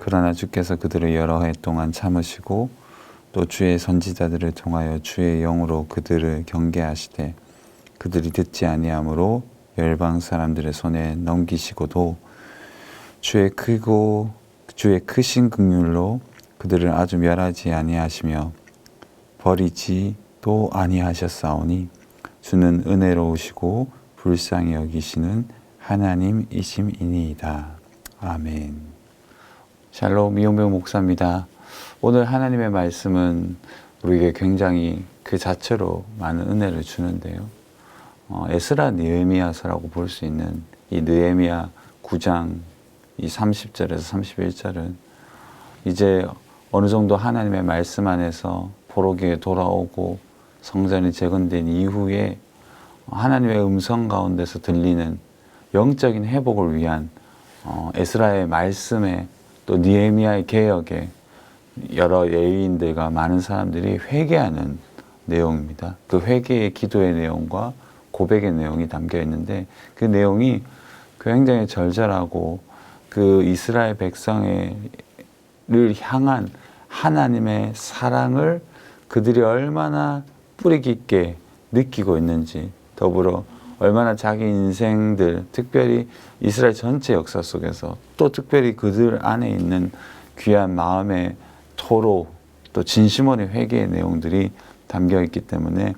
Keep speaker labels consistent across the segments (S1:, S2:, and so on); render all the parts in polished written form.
S1: 그러나 주께서 그들을 여러 해 동안 참으시고 또 주의 선지자들을 통하여 주의 영으로 그들을 경계하시되 그들이 듣지 아니하므로 열방 사람들의 손에 넘기시고도 주의 크신 긍휼로 그들을 아주 멸하지 아니하시며 버리지도 아니하셨사오니 주는 은혜로우시고 불쌍히 여기시는 하나님이심이니이다. 아멘. 샬롬 이용병 목사입니다. 오늘 하나님의 말씀은 우리에게 굉장히 그 자체로 많은 은혜를 주는데요. 에스라 느헤미야서라고 볼 수 있는 이 느헤미야 9장 이 30절에서 31절은 이제 어느 정도 하나님의 말씀 안에서 포로기에 돌아오고 성전이 재건된 이후에 하나님의 음성 가운데서 들리는 영적인 회복을 위한 에스라의 말씀에 또 느헤미야의 개혁에 여러 예의인들과 많은 사람들이 회개하는 내용입니다. 그 회개의 기도의 내용과 고백의 내용이 담겨 있는데 그 내용이 굉장히 절절하고 그 이스라엘 백성을 향한 하나님의 사랑을 그들이 얼마나 뿌리 깊게 느끼고 있는지, 더불어 얼마나 자기 인생들, 특별히 이스라엘 전체 역사 속에서 또 특별히 그들 안에 있는 귀한 마음의 토로, 또 진심 어린 회개의 내용들이 담겨 있기 때문에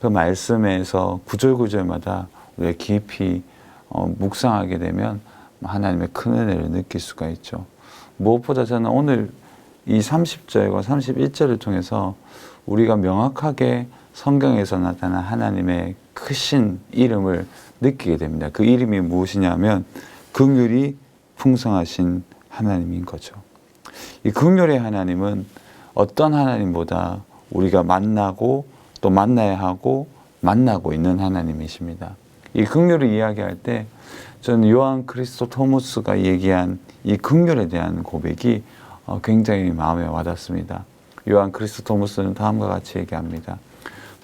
S1: 그 말씀에서 구절구절마다 우리가 깊이 묵상하게 되면 하나님의 큰 은혜를 느낄 수가 있죠. 무엇보다 저는 오늘 이 30절과 31절을 통해서 우리가 명확하게 성경에서 나타난 하나님의 크신 이름을 느끼게 됩니다. 그 이름이 무엇이냐면 긍휼이 풍성하신 하나님인 거죠. 이 긍휼의 하나님은 어떤 하나님보다 우리가 만나고 또 만나야 하고 만나고 있는 하나님이십니다. 이 긍휼을 이야기할 때 저는 요한 크리스토토무스가 얘기한 이 긍휼에 대한 고백이 굉장히 마음에 와닿습니다. 요한 크리스토토무스는 다음과 같이 얘기합니다.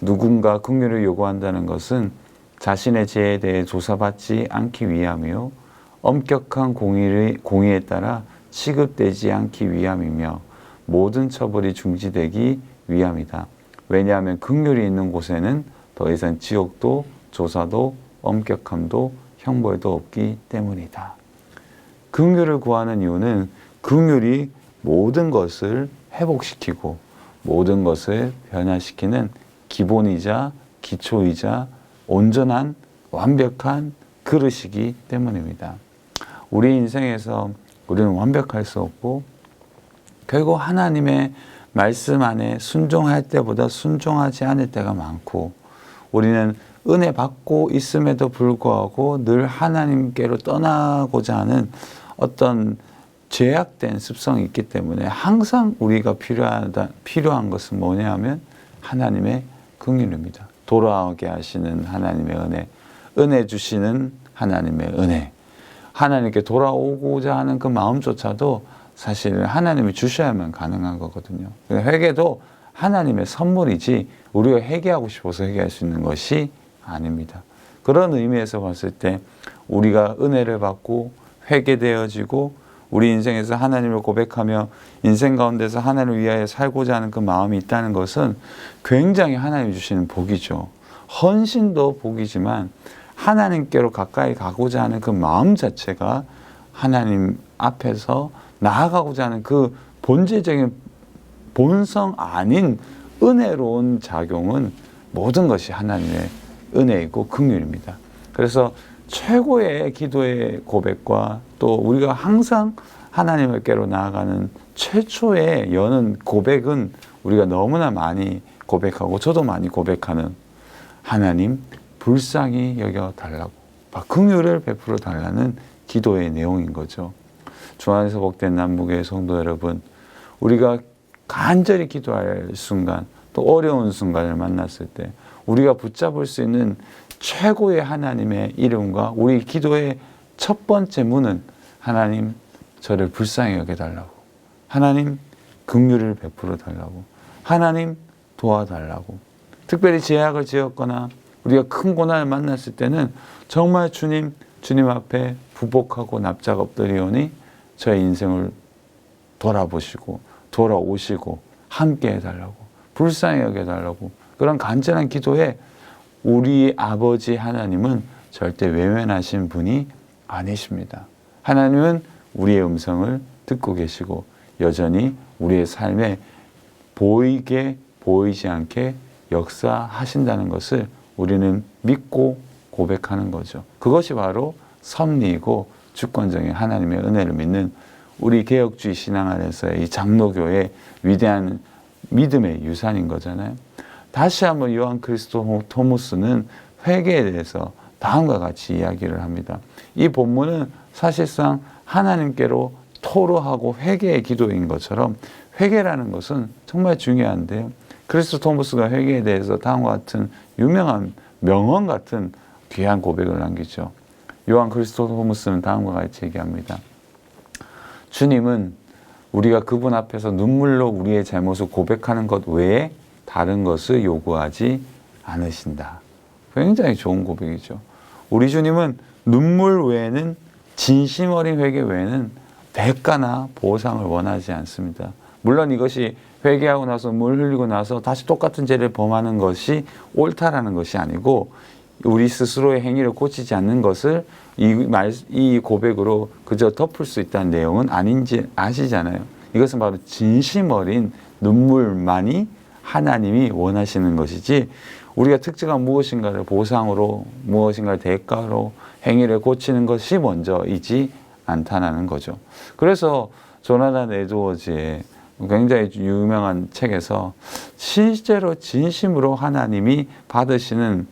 S1: 누군가 긍휼을 요구한다는 것은 자신의 죄에 대해 조사받지 않기 위함이요 엄격한 공의에 따라 취급되지 않기 위함이며 모든 처벌이 중지되기 위함이다. 왜냐하면 긍휼이 있는 곳에는 더 이상 지옥도 조사도 엄격함도 형벌도 없기 때문이다. 긍휼을 구하는 이유는 긍휼이 모든 것을 회복시키고 모든 것을 변화시키는 기본이자 기초이자 온전한 완벽한 그릇이기 때문입니다. 우리 인생에서 우리는 완벽할 수 없고 결국 하나님의 말씀 안에 순종할 때보다 순종하지 않을 때가 많고 우리는 은혜 받고 있음에도 불구하고 늘 하나님께로 떠나고자 하는 어떤 죄악된 습성이 있기 때문에 항상 우리가 필요한 것은 뭐냐 하면 하나님의 긍휼입니다. 돌아오게 하시는 하나님의 은혜 주시는 하나님의 은혜. 하나님께 돌아오고자 하는 그 마음조차도 사실 하나님이 주셔야만 가능한 거거든요. 회개도 하나님의 선물이지 우리가 회개하고 싶어서 회개할 수 있는 것이 아닙니다. 그런 의미에서 봤을 때 우리가 은혜를 받고 회개되어지고 우리 인생에서 하나님을 고백하며 인생 가운데서 하나님을 위하여 살고자 하는 그 마음이 있다는 것은 굉장히 하나님이 주시는 복이죠. 헌신도 복이지만 하나님께로 가까이 가고자 하는 그 마음 자체가 하나님 앞에서 나아가고자 하는 그 본질적인 본성 아닌 은혜로운 작용은 모든 것이 하나님의 은혜이고 긍휼입니다. 그래서 최고의 기도의 고백과 또 우리가 항상 하나님께로 나아가는 최초의 여는 고백은 우리가 너무나 많이 고백하고 저도 많이 고백하는 하나님 불쌍히 여겨달라고 긍휼을 베풀어 달라는 기도의 내용인 거죠. 주 안에서 복된 남북의 성도 여러분, 우리가 간절히 기도할 순간 또 어려운 순간을 만났을 때 우리가 붙잡을 수 있는 최고의 하나님의 이름과 우리 기도의 첫 번째 문은 하나님 저를 불쌍히 여겨달라고, 하나님 긍휼을 베풀어 달라고, 하나님 도와달라고. 특별히 죄악을 지었거나 우리가 큰 고난을 만났을 때는 정말 주님 앞에 부복하고 납작 엎드리오니 저의 인생을 돌아보시고 돌아오시고 함께 해달라고, 불쌍히 여겨달라고, 그런 간절한 기도에 우리 아버지 하나님은 절대 외면하신 분이 아니십니다. 하나님은 우리의 음성을 듣고 계시고 여전히 우리의 삶에 보이게 보이지 않게 역사하신다는 것을 우리는 믿고 고백하는 거죠. 그것이 바로 섭리이고 주권적인 하나님의 은혜를 믿는 우리 개혁주의 신앙 안에서의 이 장로교의 위대한 믿음의 유산인 거잖아요. 다시 한번 요한 크리스토토무스는 회개에 대해서 다음과 같이 이야기를 합니다. 이 본문은 사실상 하나님께로 토로하고 회개의 기도인 것처럼 회개라는 것은 정말 중요한데요. 크리스토토무스가 회개에 대해서 다음과 같은 유명한 명언 같은 귀한 고백을 남기죠. 요한 크리스토토무스는 다음과 같이 얘기합니다. 주님은 우리가 그분 앞에서 눈물로 우리의 잘못을 고백하는 것 외에 다른 것을 요구하지 않으신다. 굉장히 좋은 고백이죠. 우리 주님은 눈물 외에는, 진심 어린 회개 외에는 대가나 보상을 원하지 않습니다. 물론 이것이 회개하고 나서 물 흘리고 나서 다시 똑같은 죄를 범하는 것이 옳다라는 것이 아니고, 우리 스스로의 행위를 고치지 않는 것을 이 고백으로 그저 덮을 수 있다는 내용은 아닌지 아시잖아요. 이것은 바로 진심 어린 눈물만이 하나님이 원하시는 것이지, 우리가 특정한 무엇인가를 보상으로, 무엇인가를 대가로 행위를 고치는 것이 먼저이지 않다는 거죠. 그래서 조나단 에드워즈의 굉장히 유명한 책에서 실제로 진심으로 하나님이 받으시는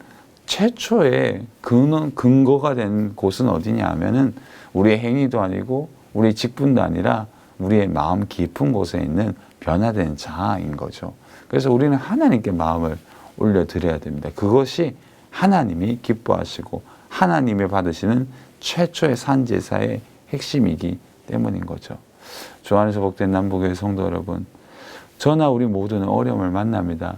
S1: 최초의 근거가 된 곳은 어디냐 하면은 우리의 행위도 아니고 우리 직분도 아니라 우리의 마음 깊은 곳에 있는 변화된 자아인 거죠. 그래서 우리는 하나님께 마음을 올려드려야 됩니다. 그것이 하나님이 기뻐하시고 하나님이 받으시는 최초의 산제사의 핵심이기 때문인 거죠. 주 안에서 복된 남부교회 성도 여러분, 저나 우리 모두는 어려움을 만납니다.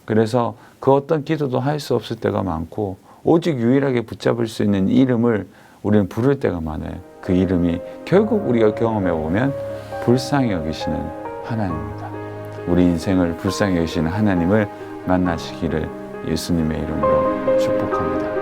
S1: 그래서 그 어떤 기도도 할 수 없을 때가 많고, 오직 유일하게 붙잡을 수 있는 이름을 우리는 부를 때가 많아요. 그 이름이 결국 우리가 경험해 보면 불쌍히 여기시는 하나님입니다. 우리 인생을 불쌍히 여기시는 하나님을 만나시기를 예수님의 이름으로 축복합니다.